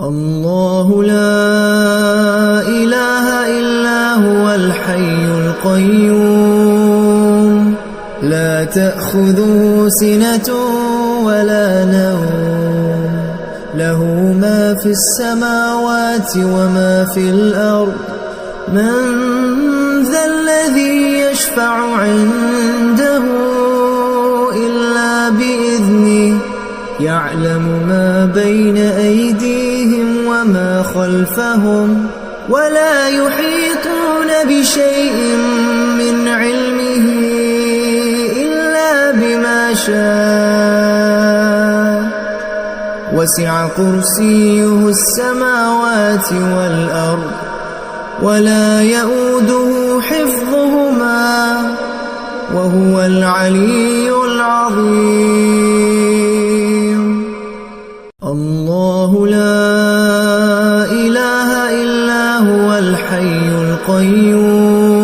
الله لا إله إلا هو الحي القيوم لا تأخذه سنة ولا نوم له ما في السماوات وما في الأرض من ذا الذي يشفع عنده إلا بإذنه يعلم ما بين أيديهم وما خلفهم ولا يحيطون بشيء من علمه إلا بما شاء وسع كرسيه السماوات والأرض ولا يؤوده حفظهما وهو العلي العظيم الله لا إله إلا هو الحي القيوم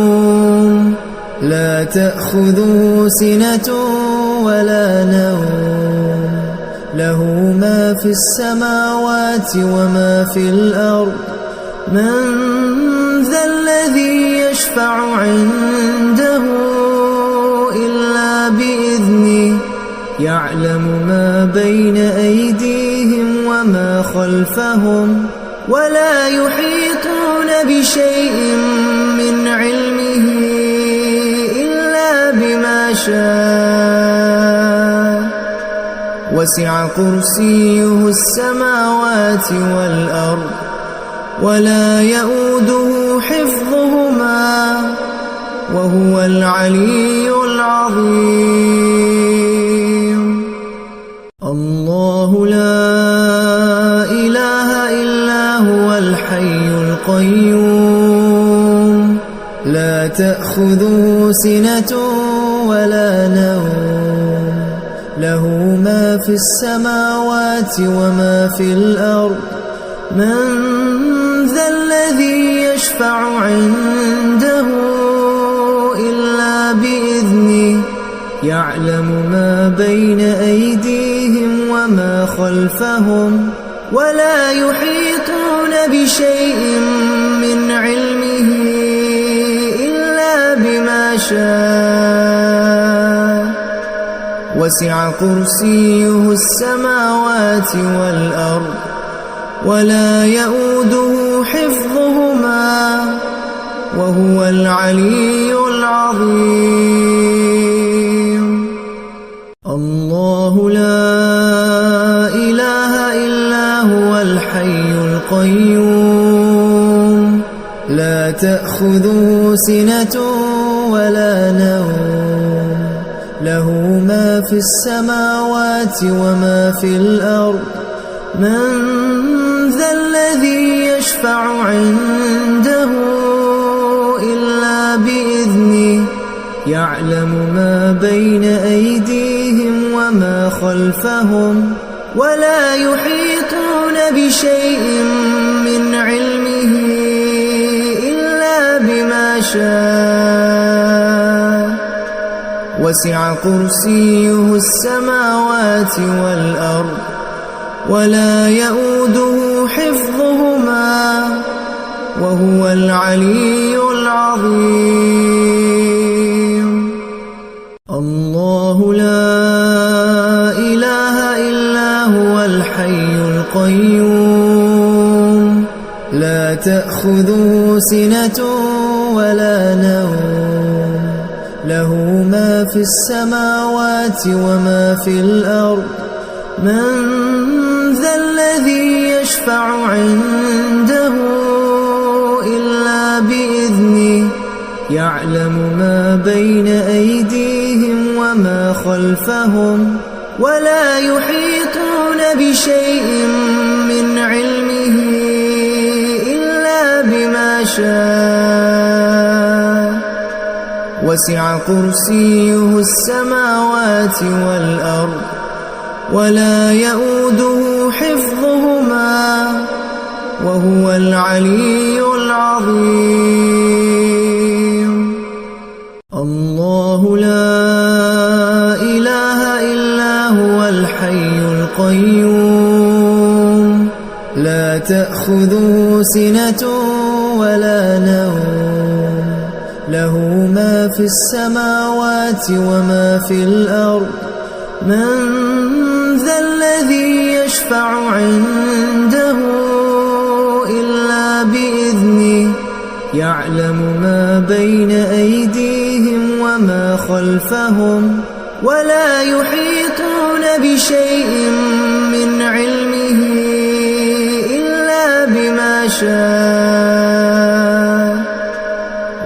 لا تأخذه سنة ولا نوم له ما في السماوات وما في الأرض من ذا الذي يشفع عنده إلا بإذنه يعلم ما بين أيديهم وما خلفهم ولا يحيطون بشيء من علمه إلا بما شاء وسع كرسيه السماوات والأرض ولا يؤوده حفظهما وهو العلي العظيم الله لا إله إلا هو الحي القيوم لا تأخذه سنة ولا نوم له ما في السماوات وما في الأرض من ذا الذي يشفع عنده إلا بإذنه يعلم ما بين أيديهم وما خلفهم ولا يحيطون بشيء من علمه إلا بما شاء وسع كرسيه السماوات والأرض ولا يؤوده حفظهما وهو العلي العظيم الله لا إله إلا هو الحي القيوم لا تأخذه سنة ولا نوم له ما في السماوات وما في الأرض من ذا الذي يشفع عنده إلا بإذنه يعلم ما بين أيديهم وما خلفهم ولا يحيطون بشيء من علمه إلا بما شاء وسع كرسيه السماوات والأرض ولا يؤوده حفظهما وهو العلي العظيم الله لا إله إلا هو الحي القيوم لا تأخذه سنة ولا نوم له ما في السماوات وما في الأرض من ذا الذي يشفع عنده إلا بإذنه يعلم ما بين أيديهم وما خلفهم ولا يحيطون بشيء من علمه إلا بما شاء وسع كرسيه السماوات والأرض ولا يؤوده حفظهما وهو العلي العظيم الله لا إله إلا هو الحي القيوم لا تأخذه سنة ولا نوم له ما في السماوات وما في الأرض من ذا الذي يشفع عنده إلا بإذنه يعلم ما بين أيديهم وما خلفهم ولا يحيطون بشيء من علمه إلا بما شاء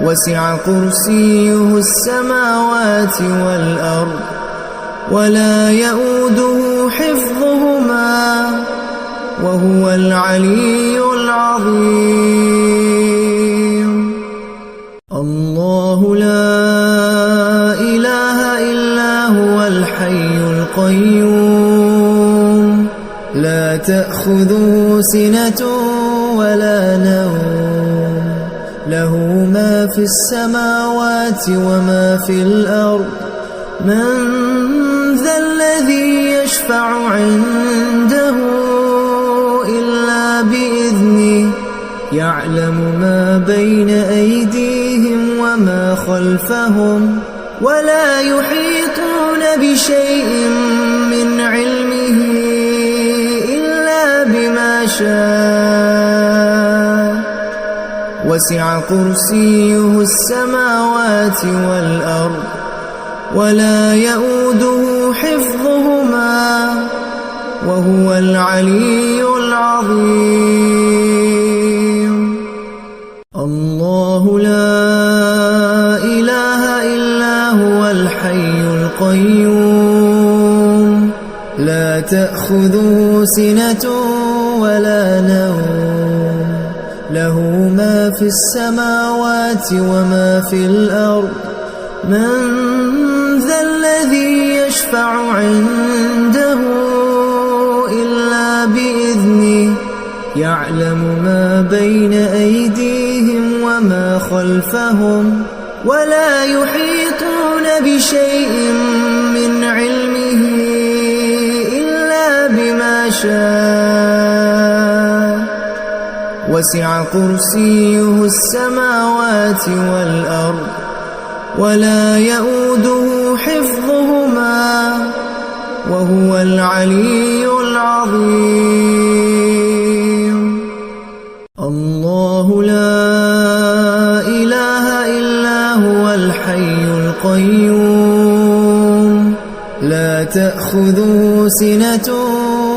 وسع كرسيه السماوات والأرض ولا يؤوده حفظهما وهو العلي العظيم الله لا إله إلا هو الحي القيوم لا تأخذه سنة ولا نوم له ما في السماوات وما في الأرض من ذا الذي يشفع عنده إلا بإذنه يعلم ما بين أيديهم وما خلفهم ولا يحيطون بشيء من علمه إلا بما شاء وسع كرسيه السماوات والأرض ولا يؤوده حفظهما وهو العلي العظيم الله لا إله إلا هو الحي القيوم لا تأخذه سنة ولا نوم له ما في السماوات وما في الأرض من ذا الذي يشفع عنده إلا بإذنه يعلم ما بين أيديهم وما خلفهم ولا يحيطون بشيء من علمه إلا بما شاء وسع كرسيه السماوات والأرض ولا يؤوده حفظهما وهو العلي العظيم الله لا إله إلا هو الحي القيوم لا تأخذه سنة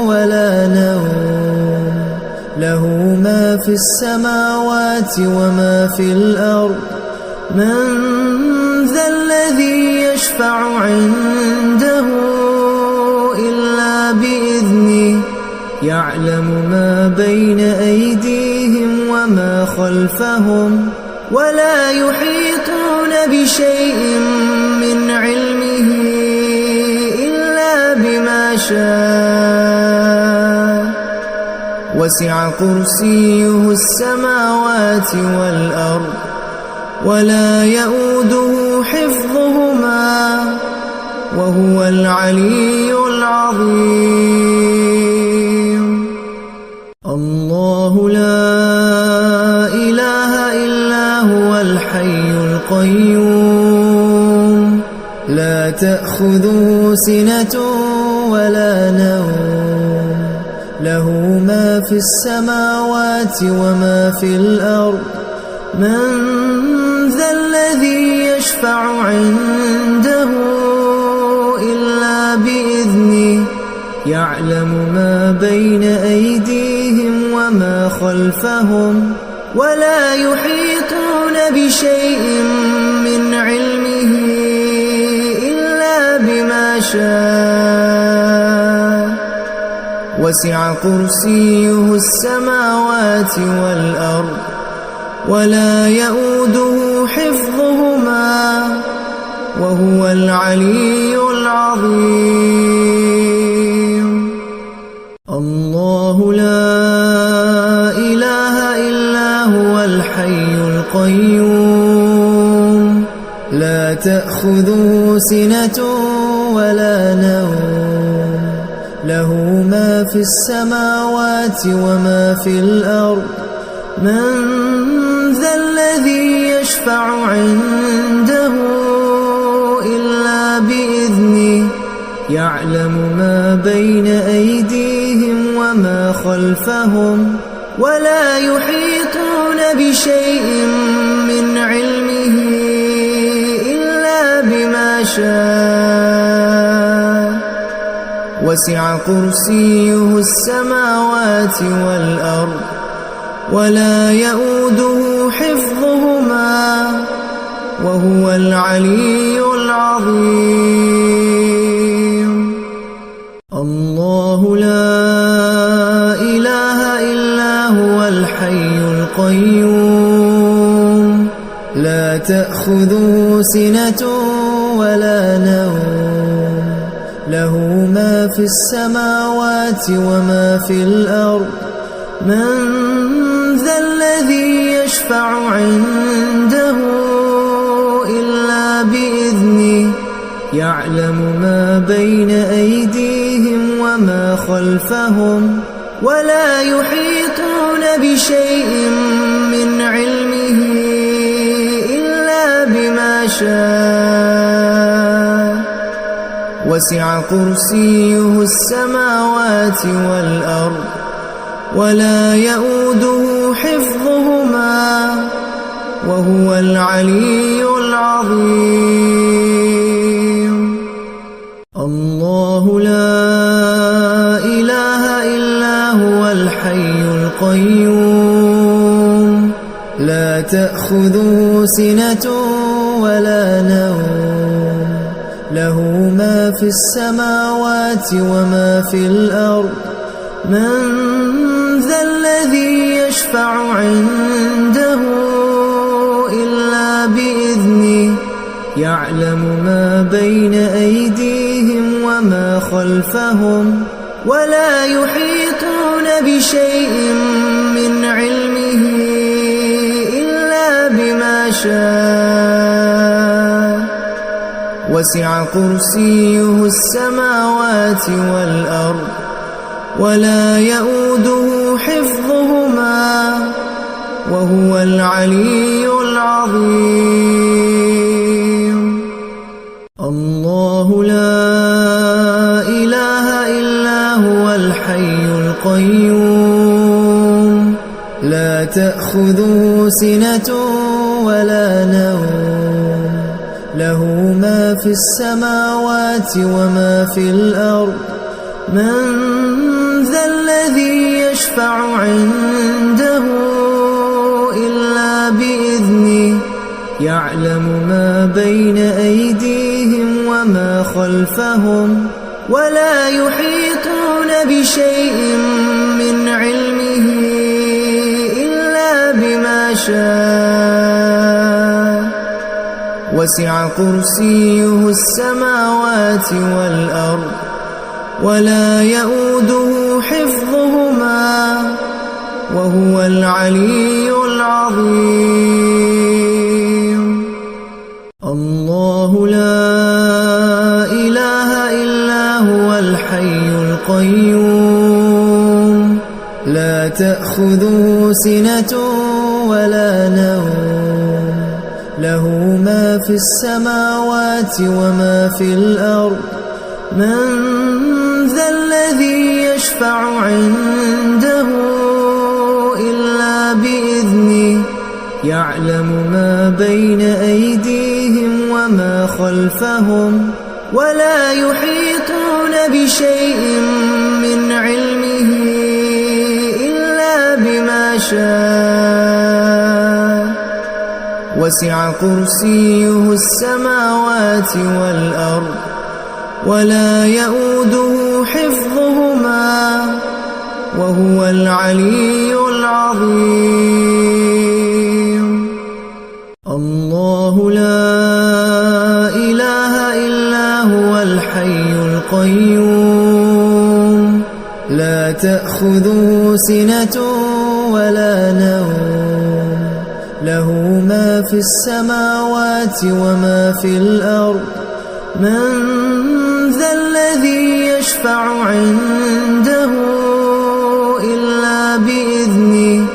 ولا نوم له ما في السماوات وما في الأرض من ذا الذي يشفع عنده إلا بإذنه يعلم ما بين أيديهم وما خلفهم ولا يحيطون بشيء من علمه إلا بما شاء وسع كرسيه السماوات والأرض ولا يؤوده حفظهما وهو العلي العظيم الله لا إله إلا هو الحي القيوم لا تأخذه سنة ولا نوم له ما في السماوات وما في الأرض من ذا الذي يشفع عنده إلا بإذنه يعلم ما بين أيديهم وما خلفهم ولا يحيطون بشيء من علمه إلا بما شاء وسع كرسيه السماوات والأرض ولا يؤوده حفظهما وهو العلي العظيم الله لا إله إلا هو الحي القيوم لا تأخذه سنة ولا نوم له ما في السماوات وما في الأرض من ذا الذي يشفع عنده إلا بإذنه يعلم ما بين أيديهم وما خلفهم ولا يحيطون بشيء من علمه إلا بما شاء وسع كرسيه السماوات والأرض ولا يؤوده حفظهما وهو العلي العظيم الله لا إله إلا هو الحي القيوم لا تأخذه سنة ولا نوم له ما في السماوات وما في الأرض من ذا الذي يشفع عنده إلا بإذنه يعلم ما بين أيديهم وما خلفهم ولا يحيطون بشيء من علمه إلا بما شاء وسع كرسيه السماوات والأرض ولا يؤوده حفظهما وهو العلي العظيم الله لا إله إلا هو الحي القيوم لا تأخذه سنة ولا نوم له ما في السماوات وما في الأرض من ذا الذي يشفع عنده إلا بإذنه يعلم ما بين أيديهم وما خلفهم ولا يحيطون بشيء من علمه إلا بما شاء وسع كرسيه السماوات والأرض ولا يؤوده حفظهما وهو العلي العظيم الله لا إله إلا هو الحي القيوم لا تأخذه سنة ولا نوم له ما في السماوات وما في الأرض من ذا الذي يشفع عنده إلا بإذنه يعلم ما بين أيديهم وما خلفهم ولا يحيطون بشيء من علمه إلا بما شاء وسع كرسيه السماوات والأرض ولا يؤوده حفظهما وهو العلي العظيم الله لا إله إلا هو الحي القيوم لا تأخذه سنة ولا نوم له ما في السماوات وما في الأرض من ذا الذي يشفع عنده إلا بإذنه يعلم ما بين أيديهم وما خلفهم ولا يحيطون بشيء من علمه إلا بما شاء وسع كرسيه السماوات والأرض ولا يؤوده حفظهما وهو العلي العظيم الله لا إله إلا هو الحي القيوم لا تأخذه سنة ولا نوم له ما في السماوات وما في الأرض من ذا الذي يشفع يشفع عنده إلا بإذنه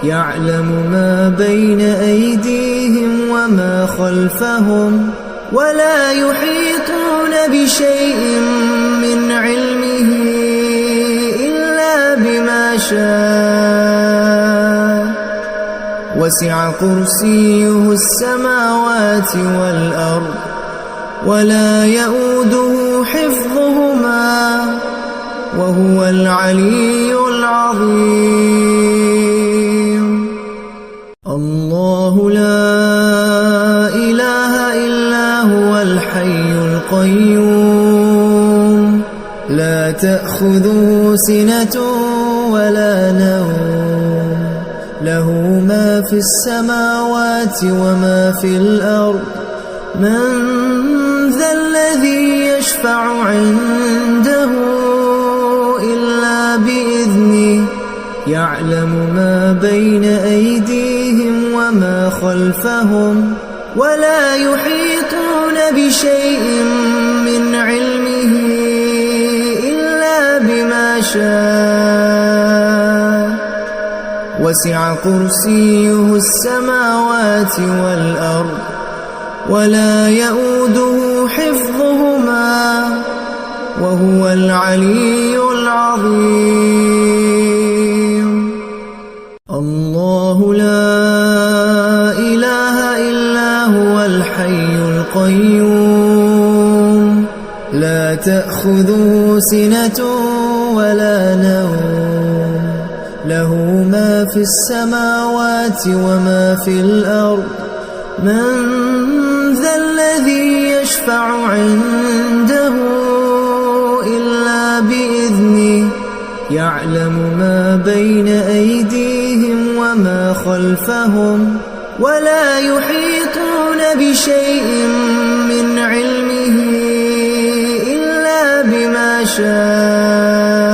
يعلم ما بين أيديهم وما خلفهم ولا يحيطون بشيء من علمه إلا بما شاء وسع كرسيه السماوات والأرض ولا يؤوده حفظهما وهو العلي العظيم. الله لا إله إلا هو الحي القيوم لا تأخذه سنة ولا نوم له ما في السماوات وما في الأرض من ذا الذي يشفع عنده إلا بإذنه يعلم ما بين أيديهم وما خلفهم ولا يحيطون بشيء من علمه إلا بما شاء وسع كرسيه السماوات والأرض ولا يؤوده حفظهما وهو العلي العظيم. الله لا إله إلا هو الحي القيوم لا تأخذه سنة ولا نوم له ما في السماوات وما في الأرض من ذا الذي يشفع عنده إلا بإذنه يعلم ما بين أيديهم وما خلفهم ولا يحيطون بشيء من علمه إلا بما شاء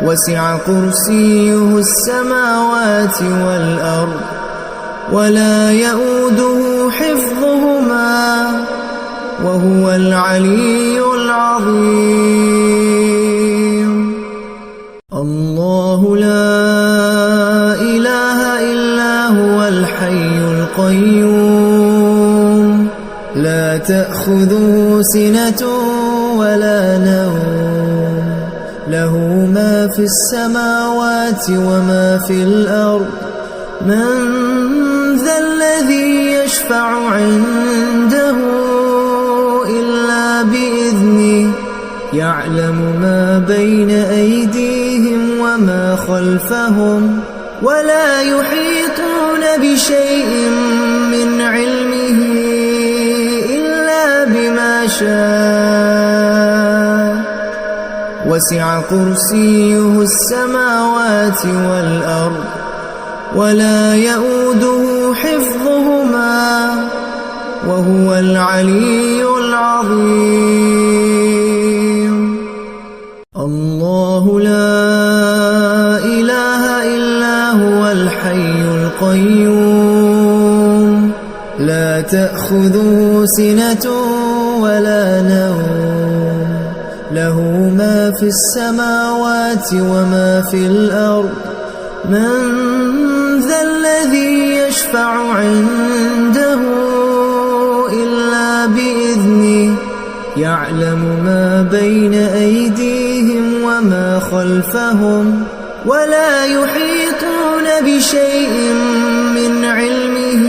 وسع كرسيه السماوات والأرض ولا يؤوده حفظهما وهو العلي العظيم. الله لا إله إلا هو الحي القيوم لا تأخذه سنة ولا نوم له ما في السماوات وما في الأرض من ذا الذي يشفع عنده إلا بإذنه يعلم ما بين أيديهم وما خلفهم ولا يحيطون بشيء من علمه إلا بما شاء وسع كرسيه السماوات والأرض ولا يؤوده حفظهما وهو العلي العظيم. الله لا إله إلا هو الحي القيوم لا تأخذه سنة ولا نوم له ما في السماوات وما في الأرض من ذا الذي يشفع عنده إلا بإذنه يعلم ما بين أيديهم وما خلفهم ولا يحيطون بشيء من علمه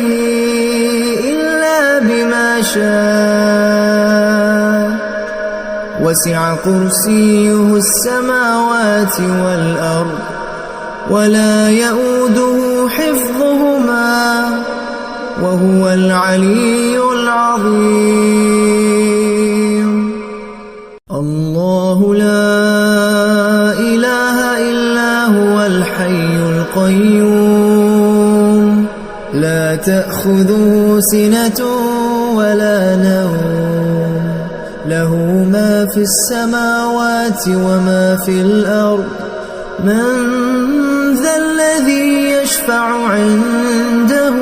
إلا بما شاء وسع كرسيه السماوات والأرض ولا يؤوده حفظهما وهو العلي العظيم. الله لا إله إلا هو الحي القيوم لا تأخذه سنة ولا نوم له ما في السماوات وما في الأرض من ذا الذي يشفع عنده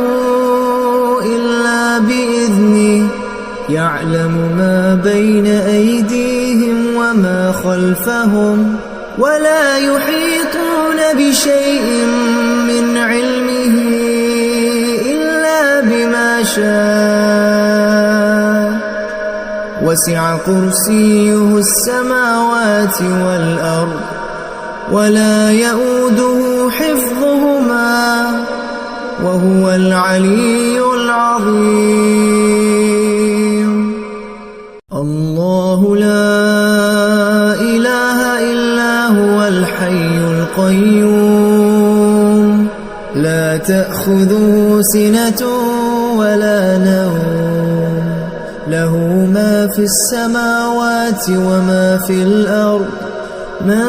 إلا بإذنه يعلم ما بين أيديهم خلفهم ولا يحيطون بشيء من علمه إلا بما شاء وسع كرسيه السماوات والأرض ولا يؤوده حفظهما وهو العلي العظيم. الله لا إله إلا هو الحي القيوم لا تأخذه سنة ولا نوم له ما في السماوات وما في الأرض من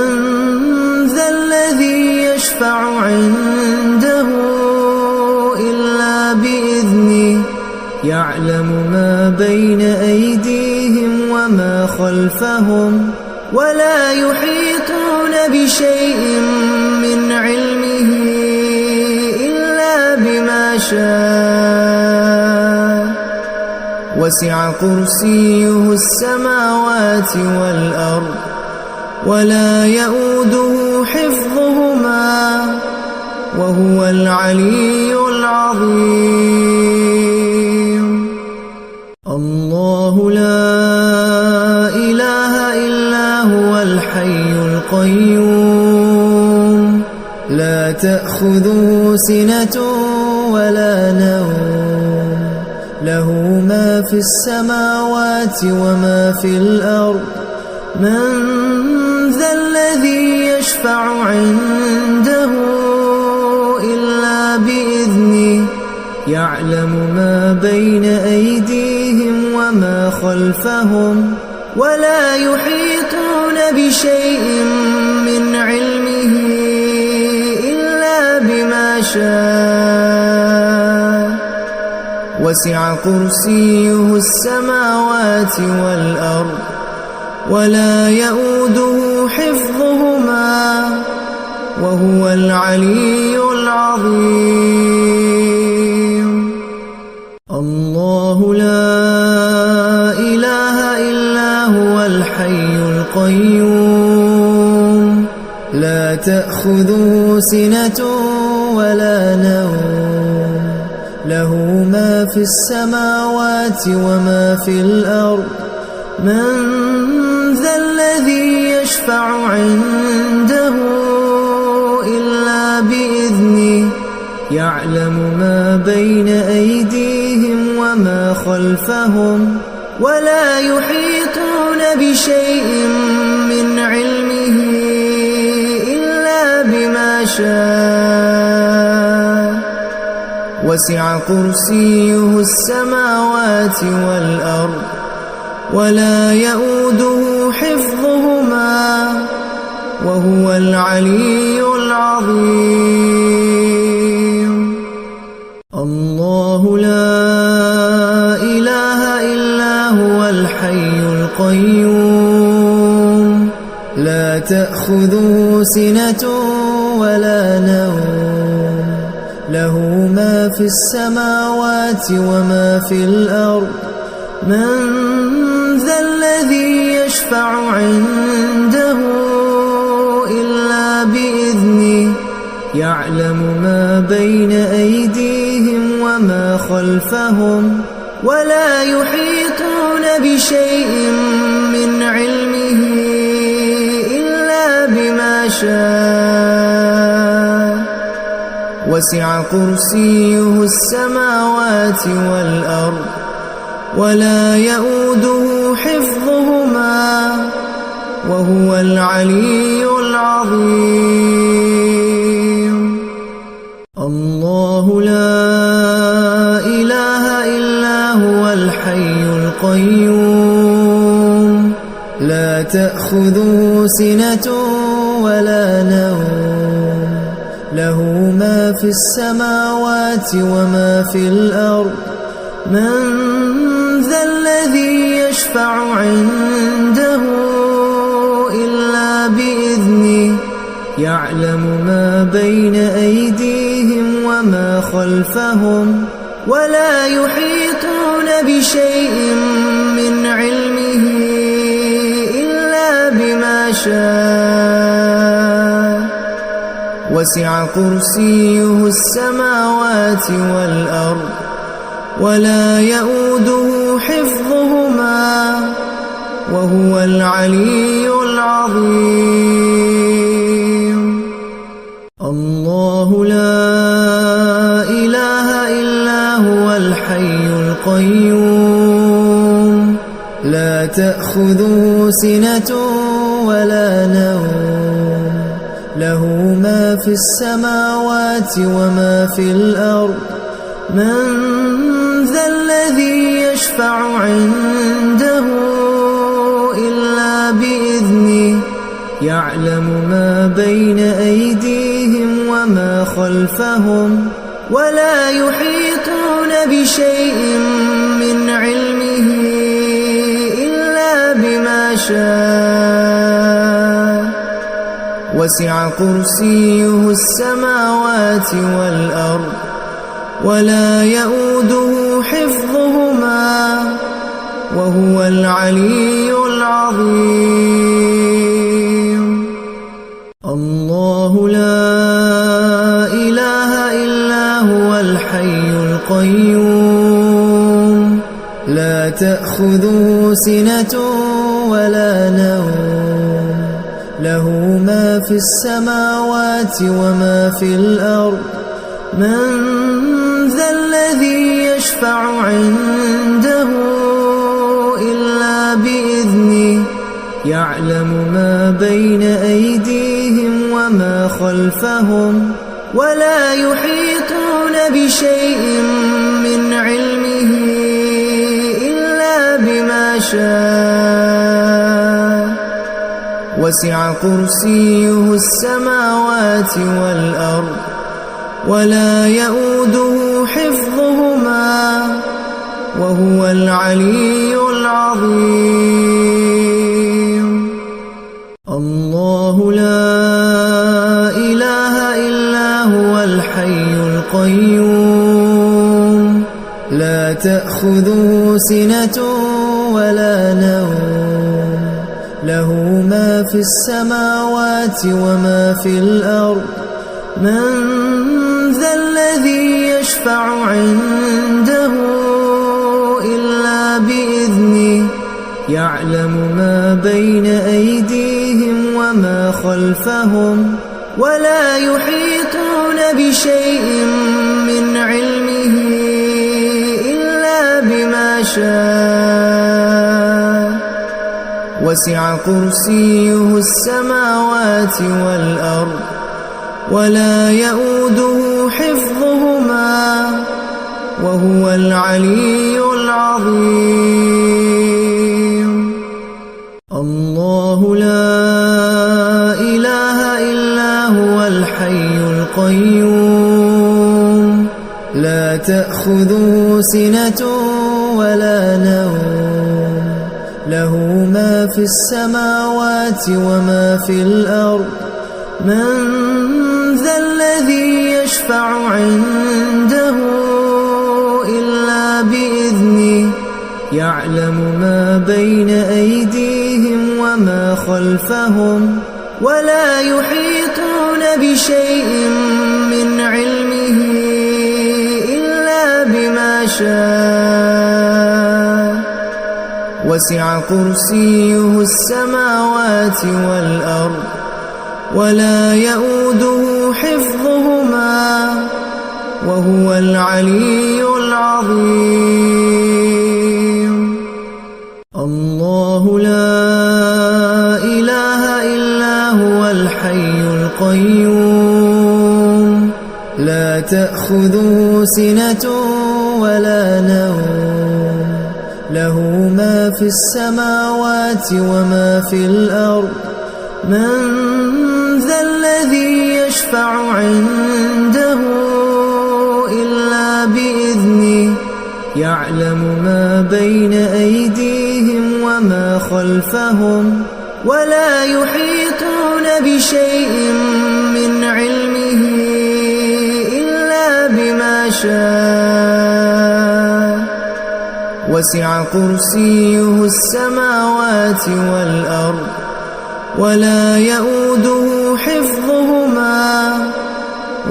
ذا الذي يشفع عنده إلا بإذنه يعلم ما بين أيديهم وما خلفهم ولا يحيطون بشيء من علمه إلا بما شاء وسع كرسيه السماوات والأرض ولا يؤوده حفظهما وهو العلي العظيم. الله لا إله إلا هو الحي القيوم لا تأخذه سنة ولا نوم له ما في السماوات وما في الأرض من ذا الذي يشفع عنده إلا بإذنه يعلم ما بين أيديهم وما خلفهم ولا يحيطون بشيء من علمه إلا بما شاء وسع كرسيه السماوات والأرض ولا يؤوده حفظهما وهو العلي العظيم. الله لا إله إلا هو الحي القيوم لا تأخذه سنة ولا نوم له ما في السماوات وما في الأرض من ذا الذي يشفع عنده إلا بإذنه يعلم ما بين أيديهم وما خلفهم ولا يحيطون بشيء من علمه إلا بما شاء وسع كرسيه السماوات والأرض ولا يؤوده حفظهما وهو العلي العظيم. الله لا إله إلا هو الحي القيوم لا تأخذه سنة ولا نوم له ما في السماوات وما في الأرض من ذا الذي يشفع عنده إلا بإذنه يعلم ما بين أيديهم وما خلفهم ولا يحيطون بشيء من علمه إلا بما شاء وسع كرسيه السماوات والأرض ولا يؤوده حفظهما وهو العلي العظيم. الله لا إله إلا هو الحي القيوم لا تأخذه سنة ولا نوم له ما في السماوات وما في الأرض من ذا الذي يشفع عنده إلا بإذنه يعلم ما بين أيديهم وما خلفهم ولا يحيطون بشيء من علمه إلا بما شاء وسع كرسيه السماوات والأرض ولا يئوده حفظهما وهو العلي العظيم. الله لا إله إلا هو الحي القيوم لا تأخذه سنة ولا نوم له ما في السماوات وما في الأرض من ذا الذي يشفع عنده إلا بإذنه يعلم ما بين أيديهم وما خلفهم ولا يحيطون بشيء من علمه إلا بما شاء وسع كرسيه السماوات والأرض ولا يئوده حفظهما وهو العلي العظيم. الله لا إله إلا هو الحي القيوم لا تأخذه سنة ولا نوم له ما في السماوات وما في الأرض من ذا الذي يشفع عنده إلا بإذنه يعلم ما بين أيديهم وما خلفهم ولا يحيطون بشيء من علمه إلا بما شاء وسع كرسيه السماوات والأرض ولا يئوده حفظهما وهو العلي العظيم. الله لا إله إلا هو الحي القيوم لا تأخذه سنة ولا نوم له ما في السماوات وما في الأرض من ذا الذي يشفع عنده إلا بإذنه يعلم ما بين أيديهم وما خلفهم ولا يحيطون بشيء من علمه إلا بما شاء وسع كرسيه السماوات والأرض ولا يئوده حفظهما وهو العلي العظيم. الله لا إله إلا هو الحي القيوم لا تأخذه سنة ولا نوم له ما في السماوات وما في الأرض من ذا الذي يشفع عنده إلا بإذنه يعلم ما بين أيديهم وما خلفهم ولا يحيطون بشيء من علمه إلا بما شاء وسع كرسيه السماوات والأرض ولا يئوده حفظهما وهو العلي العظيم. الله لا إله إلا هو الحي القيوم لا تأخذه سنة ولا نوم له ما في السماوات وما في الأرض من ذا الذي يشفع عنده إلا بإذنه يعلم ما بين أيديهم وما خلفهم ولا يحيطون بشيء من علمه إلا بما شاء وسع كرسيه السماوات والأرض ولا يؤوده حفظهما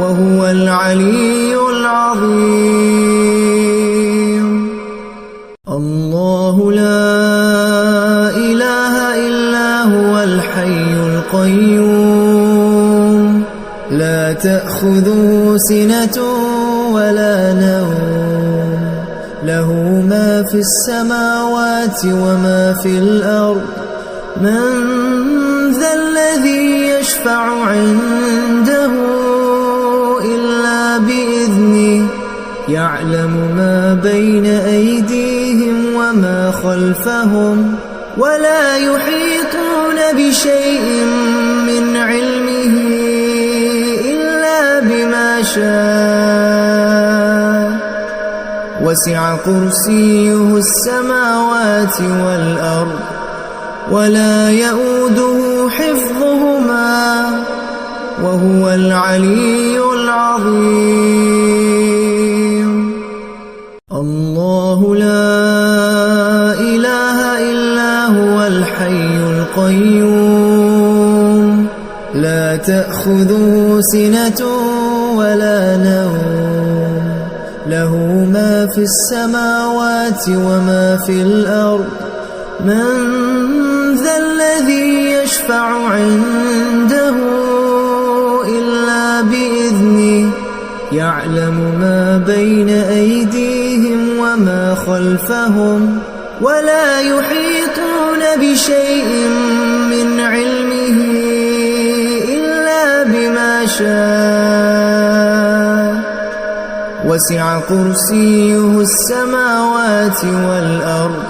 وهو العلي العظيم. الله لا إله إلا هو الحي القيوم لا تأخذه سنة ولا نوم له ما في السماوات وما في الأرض من ذا الذي يشفع عنده إلا بإذنه يعلم ما بين أيديهم وما خلفهم ولا يحيطون بشيء من علمه إلا بما شاء وسع كرسيه السماوات والأرض ولا يؤوده حفظهما وهو العلي العظيم. الله لا إله إلا هو الحي القيوم لا تأخذه سنة ولا نوم له ما في السماوات وما في الأرض من ذا الذي يشفع عنده إلا بإذنه يعلم ما بين أيديهم وما خلفهم ولا يحيطون بشيء من علمه إلا بما شاء وسع كرسيه السماوات والأرض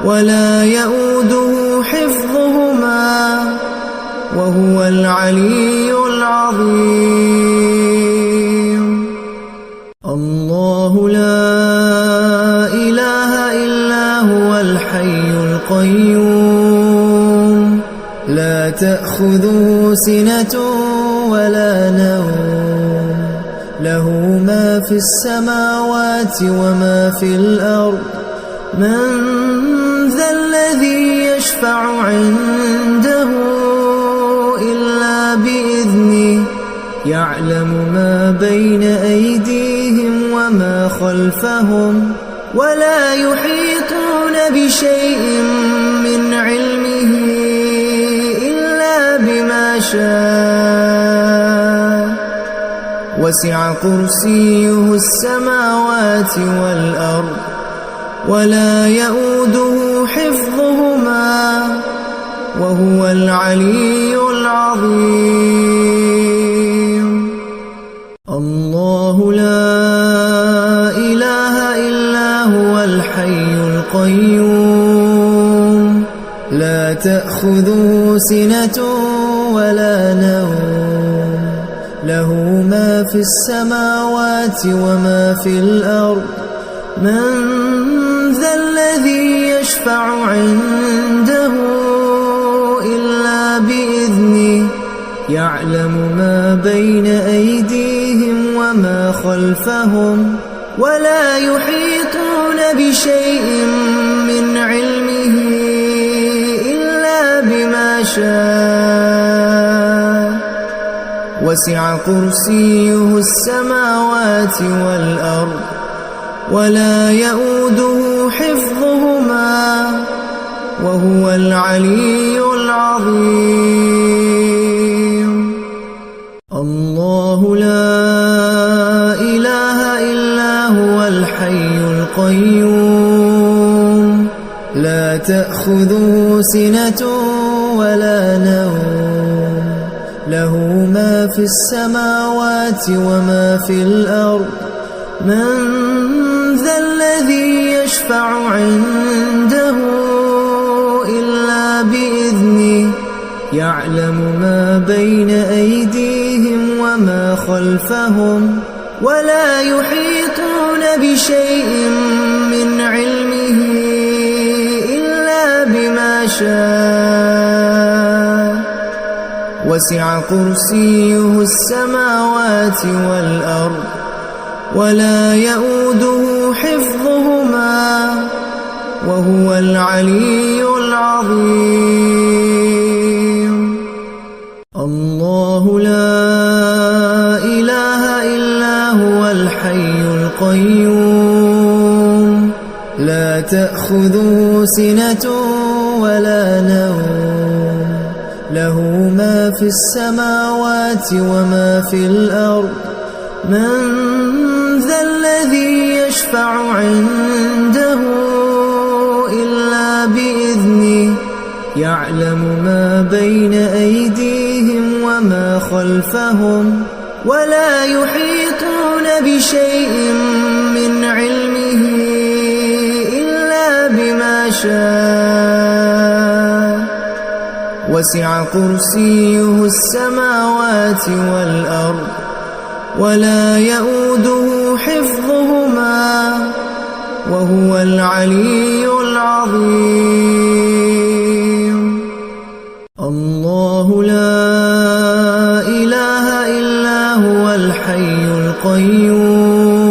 ولا يؤوده حفظهما وهو العلي العظيم. الله لا إله إلا هو الحي القيوم لا تأخذه سنة ولا نوم له ما في السماوات وما في الأرض من ذا الذي يشفع عنده إلا بإذنه يعلم ما بين أيديهم وما خلفهم ولا يحيطون بشيء من علمه إلا بما شاء وسع كرسيه السماوات والأرض ولا يؤوده حفظهما وهو العلي العظيم. الله لا إله إلا هو الحي القيوم لا تأخذه سنة ولا نوم له ما في السماوات وما في الأرض من ذا الذي يشفع عنده إلا بإذنه يعلم ما بين أيديهم وما خلفهم ولا يحيطون بشيء من علمه إلا بما شاء وسع كرسيه السماوات والأرض ولا يؤوده حفظهما وهو العلي العظيم. الله لا إله إلا هو الحي القيوم لا تأخذه سنة ولا نوم له ما في السماوات وما في الأرض من ذا الذي يشفع عنده إلا بإذنه يعلم ما بين أيديهم وما خلفهم ولا يحيطون بشيء من علمه إلا بما شاء وسع كرسيه السماوات والأرض ولا يؤوده حفظهما وهو العلي العظيم. الله لا إله إلا هو الحي القيوم لا تأخذه سنة ولا نوم له ما في السماوات وما في الأرض من ذا الذي يشفع عنده إلا بإذنه يعلم ما بين أيديهم وما خلفهم ولا يحيطون بشيء من علمه إلا بما شاء وسع كرسيه السماوات والأرض ولا يؤوده حفظهما وهو العلي العظيم الله لا إله إلا هو الحي القيوم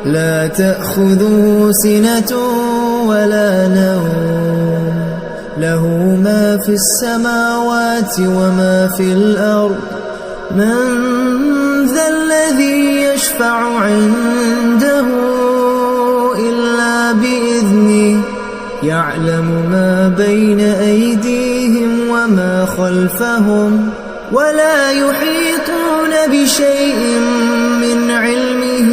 لا تأخذه سنة ولا نوم له ما في السماوات وما في الأرض من ذا الذي يشفع عنده إلا بإذنه يعلم ما بين أيديهم وما خلفهم ولا يحيطون بشيء من علمه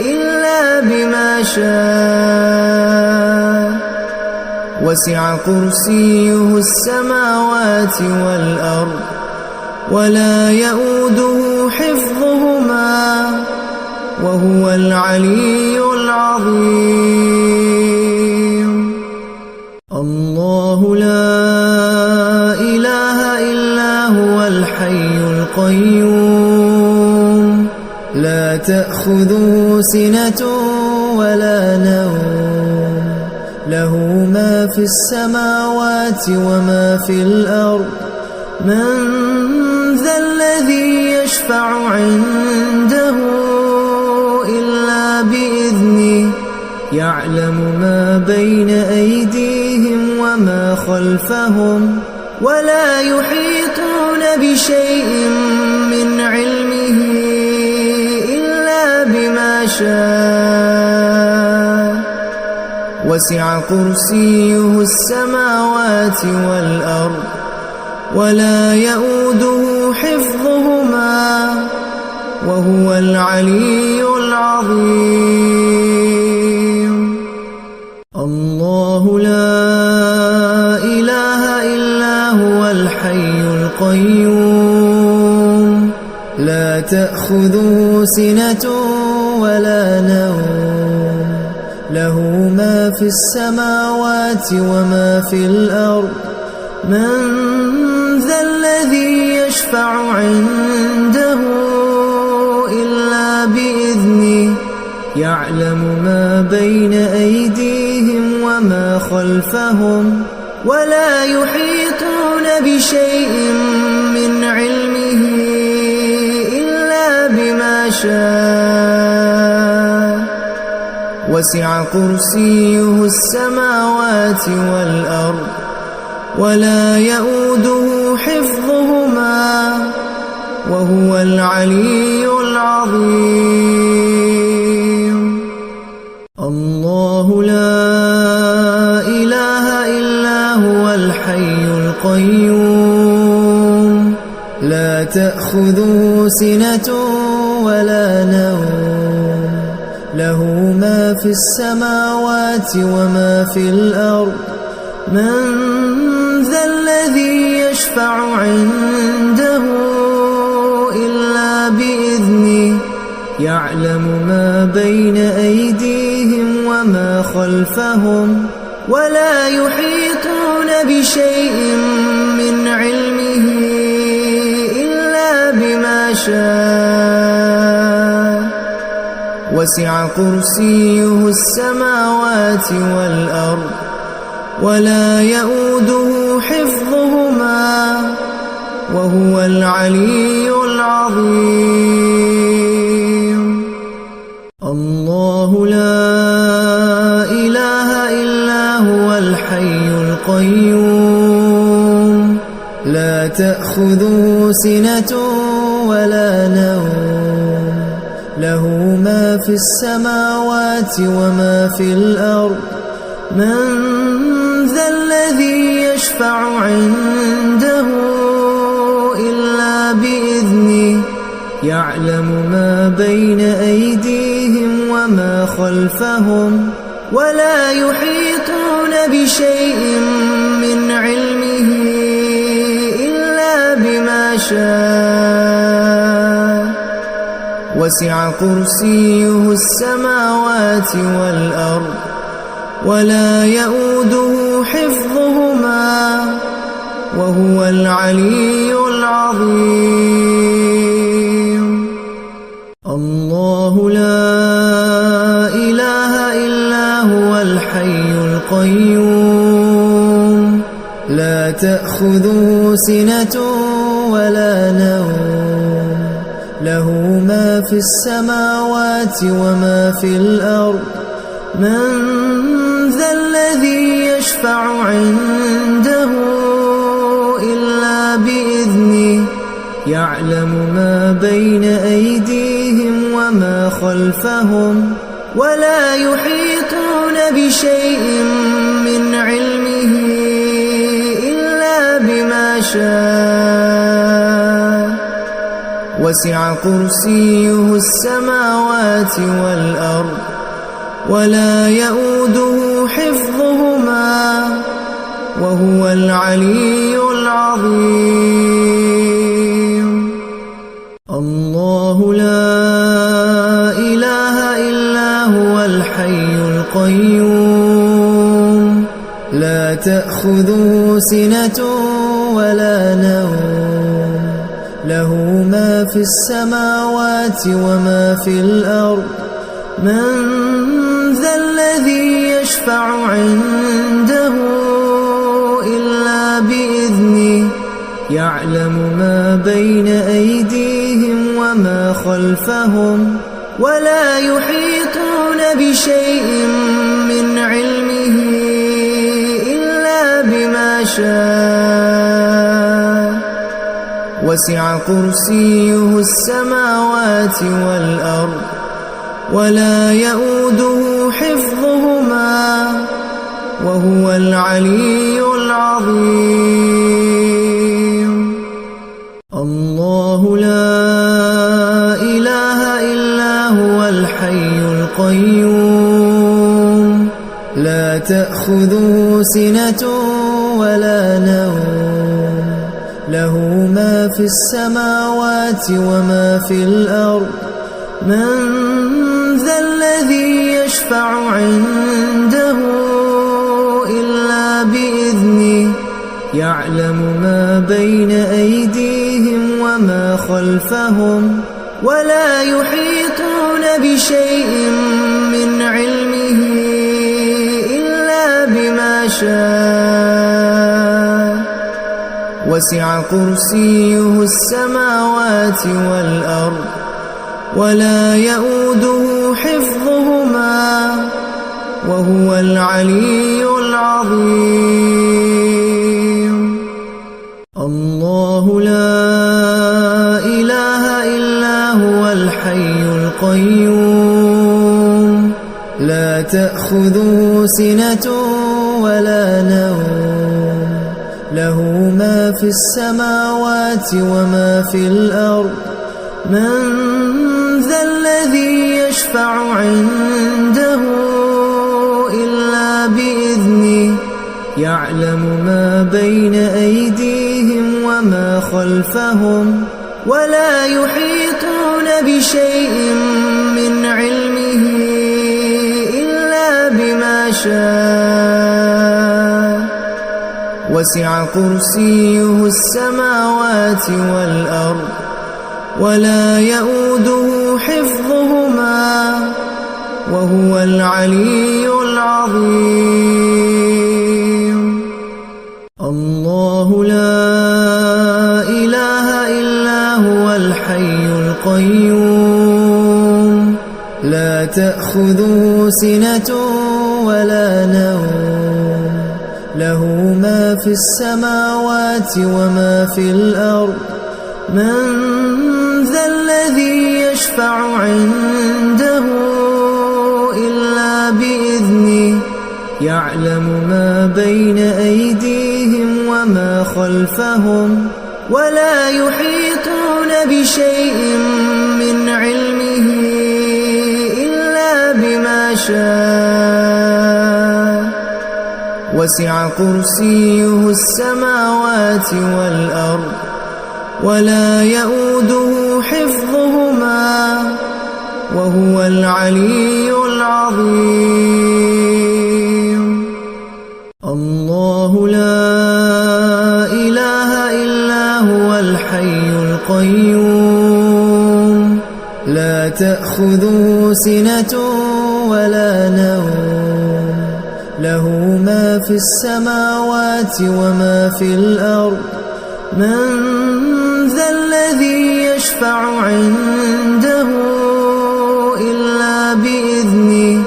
إلا بما شاء وسع كرسيه السماوات والأرض ولا يؤوده حفظهما وهو العلي العظيم الله لا إله إلا هو الحي القيوم لا تأخذه سنة ولا نوم له ما في السماوات وما في الأرض من ذا الذي يشفع عنده إلا بإذنه يعلم ما بين أيديهم وما خلفهم ولا يحيطون بشيء من علمه إلا بما شاء وسع كرسيه السماوات والأرض ولا يؤوده حفظهما وهو العلي العظيم الله لا إله إلا هو الحي القيوم لا تأخذه سنة ولا نوم له ما في السماوات وما في الأرض من ذا الذي يشفع عنده إلا بإذنه يعلم ما بين أيديهم وما خلفهم ولا يحيطون بشيء من علمه إلا بما شاء وسع كرسيه السماوات والأرض ولا يؤوده حفظهما وهو العلي العظيم الله لا إله إلا هو الحي القيوم لا تأخذه سنة ولا نوم له ما في السماوات وما في الأرض من ذا الذي يشفع عنده إلا بإذنه يعلم ما بين أيديهم وما خلفهم ولا يحيطون بشيء من علمه إلا بما شاء وسع كرسيه السماوات والأرض ولا يؤوده حفظهما وهو العلي العظيم الله لا إله إلا هو الحي القيوم لا تأخذه سنة ولا نوم له ما في السماوات وما في الأرض من ذا الذي يشفع عنده إلا بإذنه يعلم ما بين أيديهم وما خلفهم ولا يحيطون بشيء من علمه إلا بما شاء وسع كرسيه السماوات والأرض ولا يؤوده حفظهما وهو العلي العظيم الله لا إله إلا هو الحي القيوم لا تأخذه سنة ولا نوم له ما في السماوات وما في الأرض من ذا الذي يشفع عنده إلا بإذنه يعلم ما بين أيديهم وما خلفهم ولا يحيطون بشيء من علمه إلا بما شاء وسع كرسيه السماوات والأرض ولا يؤوده حفظهما وهو العلي العظيم الله لا إله إلا هو الحي القيوم لا تأخذه سنة ولا نوم له ما في السماوات وما في الأرض من ذا الذي يشفع عنده إلا بإذنه يعلم ما بين أيديهم وما خلفهم ولا يحيطون بشيء من علمه إلا بما شاء وسع كرسيه السماوات والأرض ولا يؤوده حفظهما وهو العلي العظيم الله لا إله إلا هو الحي القيوم لا تأخذه سنة ولا نوم له ما في السماوات وما في الأرض من ذا الذي يشفع عنده إلا بإذنه يعلم ما بين أيديهم وما خلفهم ولا يحيطون بشيء من علمه إلا بما شاء وسع كرسيه السماوات والأرض ولا يؤوده حفظهما وهو العلي العظيم الله لا إله إلا هو الحي القيوم لا تأخذه سنة ولا نوم له ما في السماوات وما في الأرض من ذا الذي يشفع عنده إلا بإذنه يعلم ما بين أيديهم وما خلفهم ولا يحيطون بشيء من علمه إلا بما شاء وسع كرسيه السماوات والأرض ولا يؤوده حفظهما وهو العلي العظيم الله لا إله إلا هو الحي القيوم لا تأخذه سنة ولا نوم له ما في السماوات وما في الأرض من ذا الذي يشفع عنده إلا بإذنه يعلم ما بين أيديهم وما خلفهم ولا يحيطون بشيء من علمه إلا بما شاء وسع كرسيه السماوات والأرض ولا يؤوده حفظهما وهو العلي العظيم الله لا إله إلا هو الحي القيوم لا تأخذه سنة ولا نوم له ما في السماوات وما في الأرض من ذا الذي يشفع عنده إلا بإذنه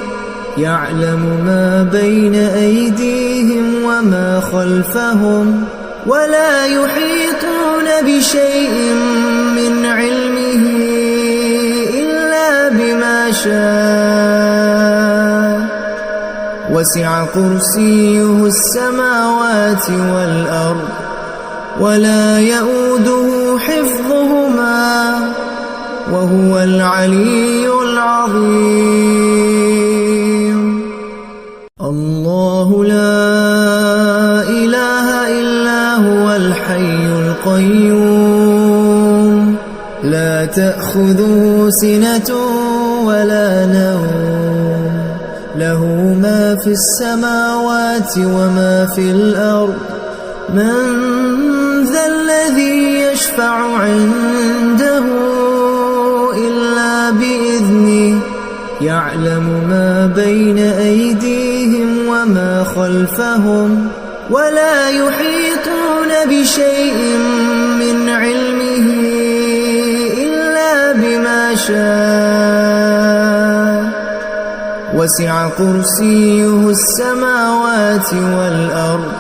يعلم ما بين أيديهم وما خلفهم ولا يحيطون بشيء من علمه إلا بما شاء وسع كرسيه السماوات والأرض ولا يؤوده حفظهما وهو العلي العظيم الله لا إله إلا هو الحي القيوم لا تأخذه سنة ولا نوم له ما في السماوات وما في الأرض من ذا الذي يشفع عنده إلا بإذنه يعلم ما بين أيديهم وما خلفهم ولا يحيطون بشيء من علمه إلا بما شاء وسع كرسيه السماوات والأرض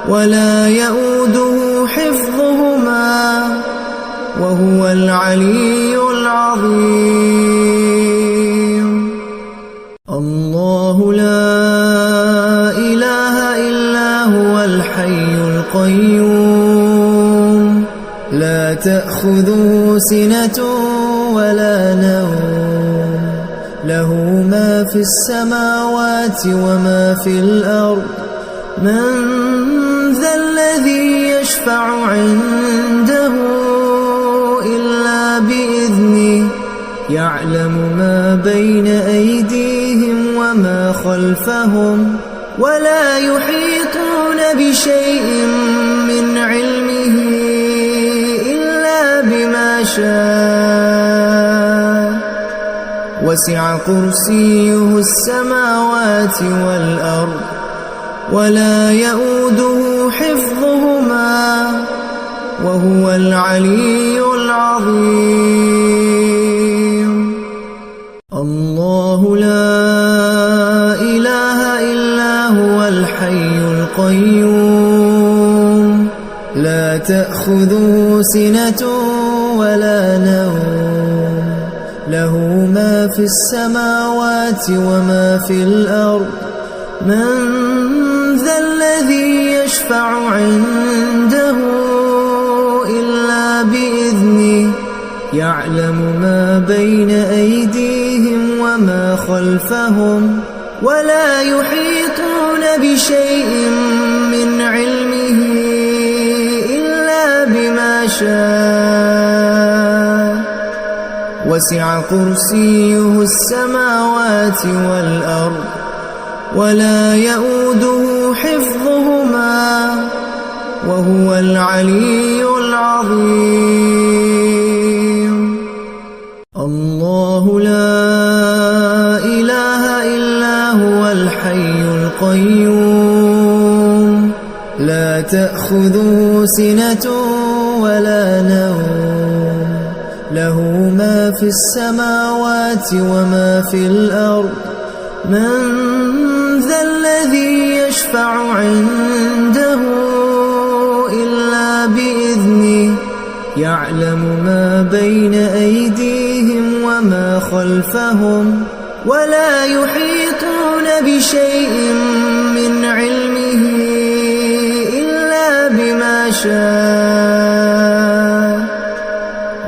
ولا يؤوده حفظهما وهو العلي العظيم الله لا إله إلا هو الحي القيوم لا تأخذه سنة ولا نوم له ما في السماوات وما في الأرض من ذا الذي يشفع عنده إلا بإذنه يعلم ما بين أيديهم وما خلفهم ولا يحيطون بشيء من علمه إلا بما شاء وسع كرسيه السماوات والأرض ولا يؤوده حفظهما وهو العلي العظيم الله لا إله إلا هو الحي القيوم لا تأخذه سنة ولا نوم له ما في السماوات وما في الأرض من ذا الذي يشفع عنده إلا بإذنه يعلم ما بين أيديهم وما خلفهم ولا يحيطون بشيء من علمه إلا بما شاء وسع كرسيه السماوات والأرض ولا يؤوده حفظهما وهو العلي العظيم الله لا إله إلا هو الحي القيوم لا تأخذه سنة ولا نوم له ما في السماوات وما في الأرض من ذا الذي يشفع عنده إلا بإذنه يعلم ما بين أيديهم وما خلفهم ولا يحيطون بشيء من علمه إلا بما شاء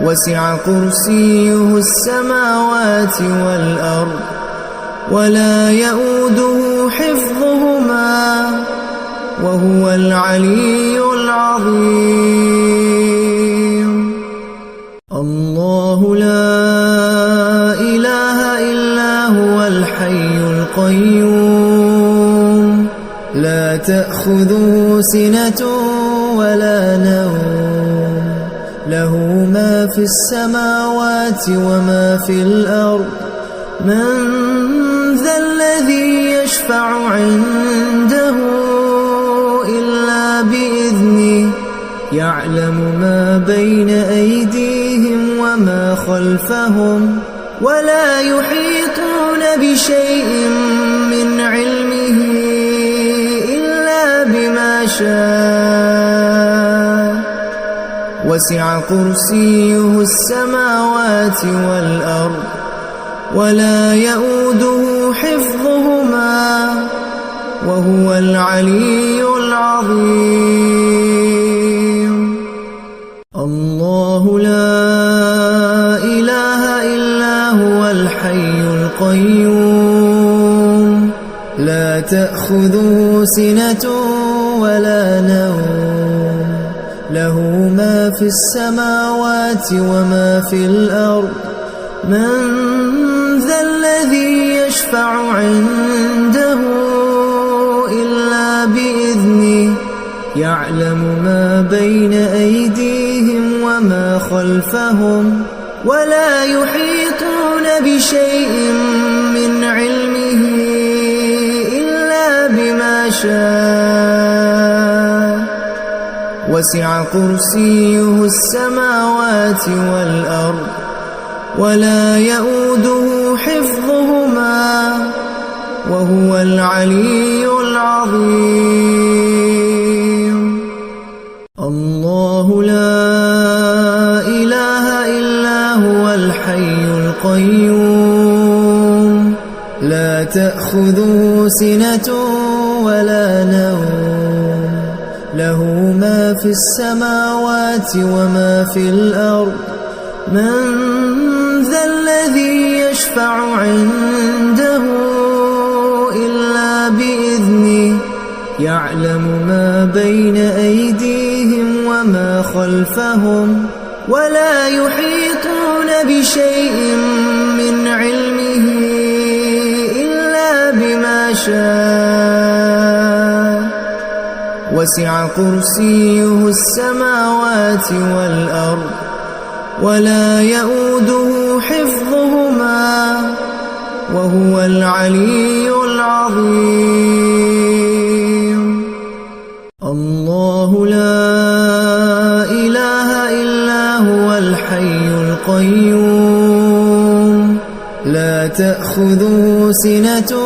وسع كرسيه السماوات والأرض ولا يؤوده حفظهما وهو العلي العظيم الله لا إله إلا هو الحي القيوم لا تأخذه سنة ولا نوم له ما في السماوات وما في الأرض من ذا الذي يشفع عنده إلا بإذنه يعلم ما بين أيديهم وما خلفهم ولا يحيطون بشيء من علمه إلا بما شاء وسع كرسيه السماوات والأرض ولا يؤوده حفظهما وهو العلي العظيم الله لا إله إلا هو الحي القيوم لا تأخذه سنة ولا نوم له ما في السماوات وما في الأرض من ذا الذي يشفع عنده إلا بإذنه يعلم ما بين أيديهم وما خلفهم ولا يحيطون بشيء من علمه إلا بما شاء وسع كرسيه السماوات والأرض ولا يؤوده حفظهما وهو العلي العظيم الله لا إله إلا هو الحي القيوم لا تأخذه سنة ولا نوم له ما في السماوات وما في الأرض من ذا الذي يشفع عنده إلا بإذنه يعلم ما بين أيديهم وما خلفهم ولا يحيطون بشيء من علمه إلا بما شاء وسع كرسيه السماوات والأرض ولا يؤوده حفظهما وهو العلي العظيم الله لا إله إلا هو الحي القيوم لا تأخذه سنة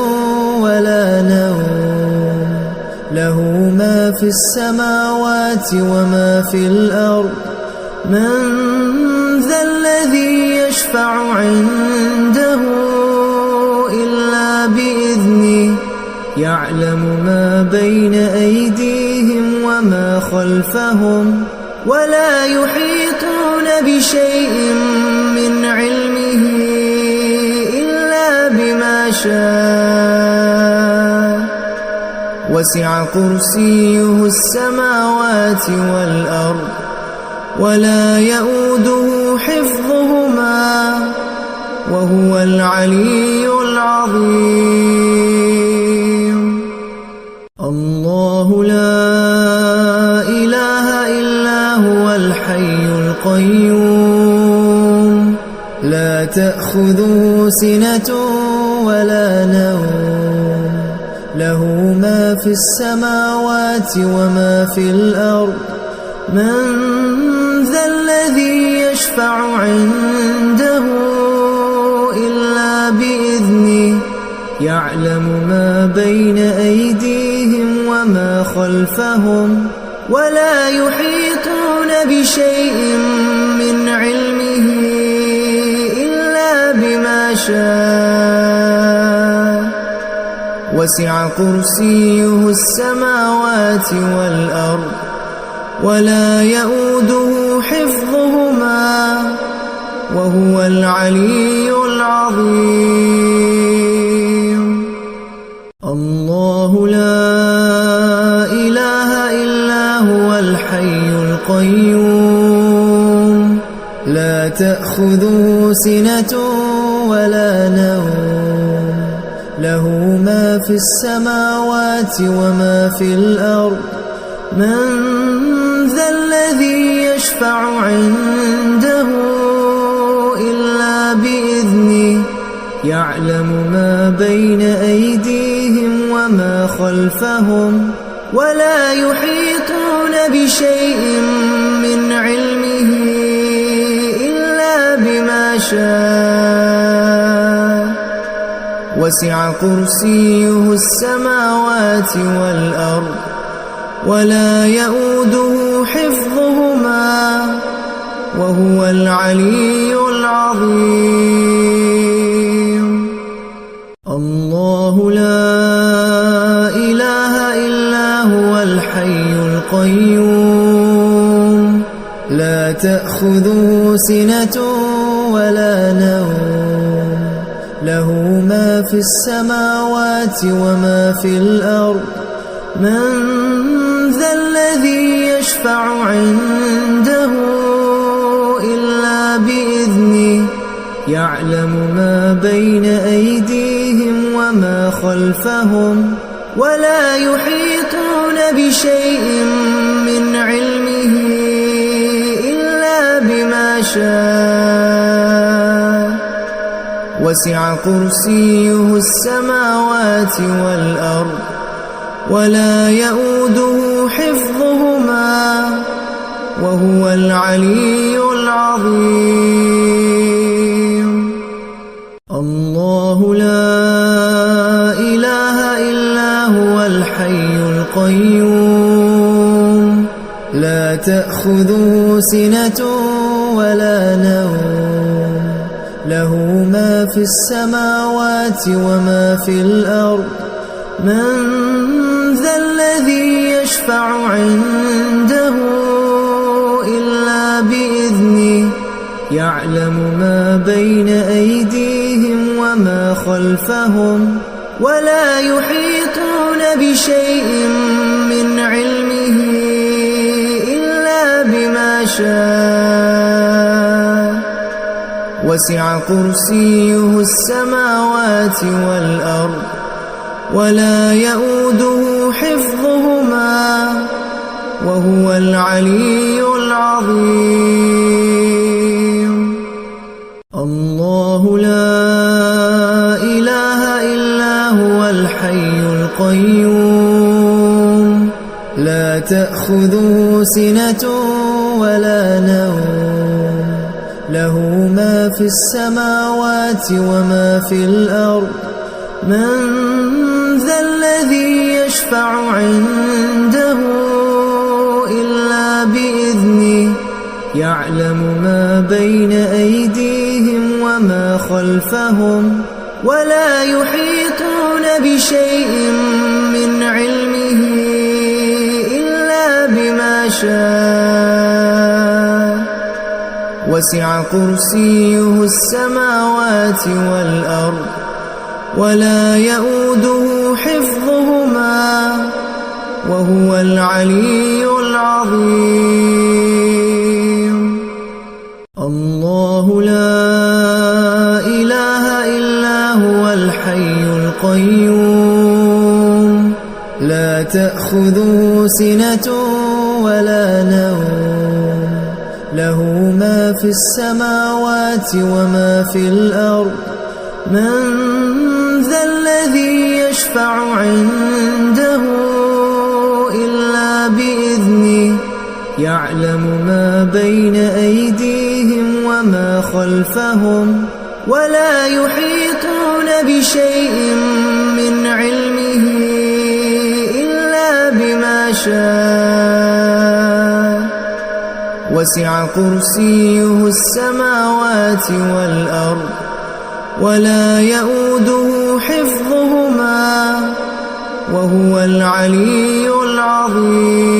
ولا نوم له ما في السماوات وما في الأرض من ذا الذي يشفع عنده إلا بإذنه يعلم ما بين أيديهم وما خلفهم ولا يحيطون بشيء من علمه إلا بما شاء وسع كرسيه السماوات والأرض ولا يؤوده حفظهما وهو العلي العظيم الله لا إله إلا هو الحي القيوم لا تأخذه سنة ولا نوم له ما في السماوات وما في الأرض من ذا الذي يشفع عنده إلا بإذنه يعلم ما بين أيديهم وما خلفهم ولا يحيطون بشيء من علمه إلا بما شاء وسع كرسيه السماوات والأرض ولا يؤوده حفظهما وهو العلي العظيم. الله لا إله إلا هو الحي القيوم لا تأخذه سنة ولا نوم له ما في السماوات وما في الأرض من ذا الذي يشفع عنده إلا بإذنه يعلم ما بين أيديهم وما خلفهم ولا يحيطون بشيء من علمه إلا بما شاء وسع كرسيه السماوات والأرض ولا يؤوده حفظهما وهو العلي العظيم. الله لا إله إلا هو الحي القيوم لا تأخذه سنة ولا نوم له ما في السماوات وما في الأرض من ذا الذي يشفع عنده إلا بإذنه يعلم ما بين أيديهم وما خلفهم ولا يحيطون بشيء من علمه إلا بما شاء وسع كرسيه السماوات والأرض ولا يؤوده حفظهما وهو العلي العظيم. الله لا إله إلا هو الحي القيوم لا تأخذه سنة ولا نوم له ما في السماوات وما في الأرض من ذا الذي يشفع عنده إلا بإذنه يعلم ما بين أيديهم وما خلفهم ولا يحيطون بشيء من علمه إلا بما شاء وسع كرسيه السماوات والأرض ولا يؤوده حفظهما وهو العلي العظيم. الله لا إله إلا هو الحي القيوم لا تأخذه سنة ولا نوم له ما في السماوات وما في الأرض من ذا الذي يشفع عنده إلا بإذنه يعلم ما بين أيديهم وما خلفهم ولا يحيطون بشيء من علمه إلا بما شاء وسع كرسيه السماوات والأرض ولا يؤوده حفظهما وهو العلي العظيم. الله لا إله إلا هو الحي القيوم لا تأخذه سنة ولا نوم له ما في السماوات وما في الأرض من ذا الذي يشفع عنده إلا بإذنه يعلم ما بين أيديهم وما خلفهم ولا يحيطون بشيء من علمه إلا بما شاء وسع كرسيه السماوات والأرض ولا يئوده حفظهما وهو العلي العظيم